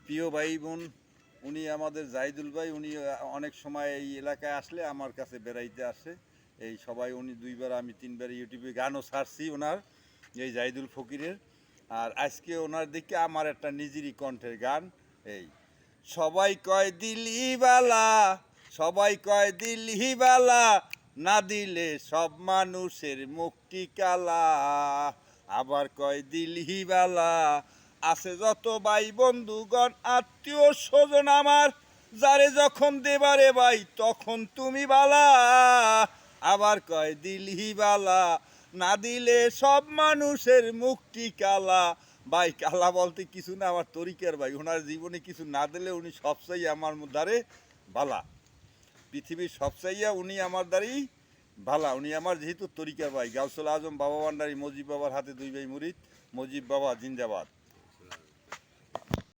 প্রিয় ভাই বোন, উনি আমাদের জাহিদুল ভাই। উনি অনেক সময় এই এলাকায় আসলে আমার কাছে বেড়াইতে আসে। এই সবাই উনি দুইবার আমি তিনবার ইউটিউবে গানও ছাড়ছি ওনার, এই জাহিদুল ফকিরের। আর আজকে ওনার দিকে আমার একটা নিজেরই কণ্ঠের গান। এই সবাই কয় দিলি বালা, সবাই কয় দিলি বালা, না দিলে সব মানুষের মুক্তি কালা। আবার কয় দিলি বালা, আছে যত ভাই বন্ধুগণ আত্মীয় স্বজন আমার, যারে যখন দেবারে ভাই তখন তুমি বালা। আবার কয় দিলি বালা, না দিলে সব মানুষের মুক্তি কালা। ভাই কালা বলতে কিছু না, আমার তরিকার ভাই। ওনার জীবনে কিছু না দিলে উনি সবচাই আমার দ্বারে বালা, পৃথিবীর সবচাইয়া উনি আমার দ্বারেই ভালা। উনি আমার যেহেতু তরিকার ভাই। গাউসুল আজম বাবা ভান্ডারী, মজিব বাবার হাতে দুই ভাই মুরিদ, মজিব বাবা জিন্দাবাদ।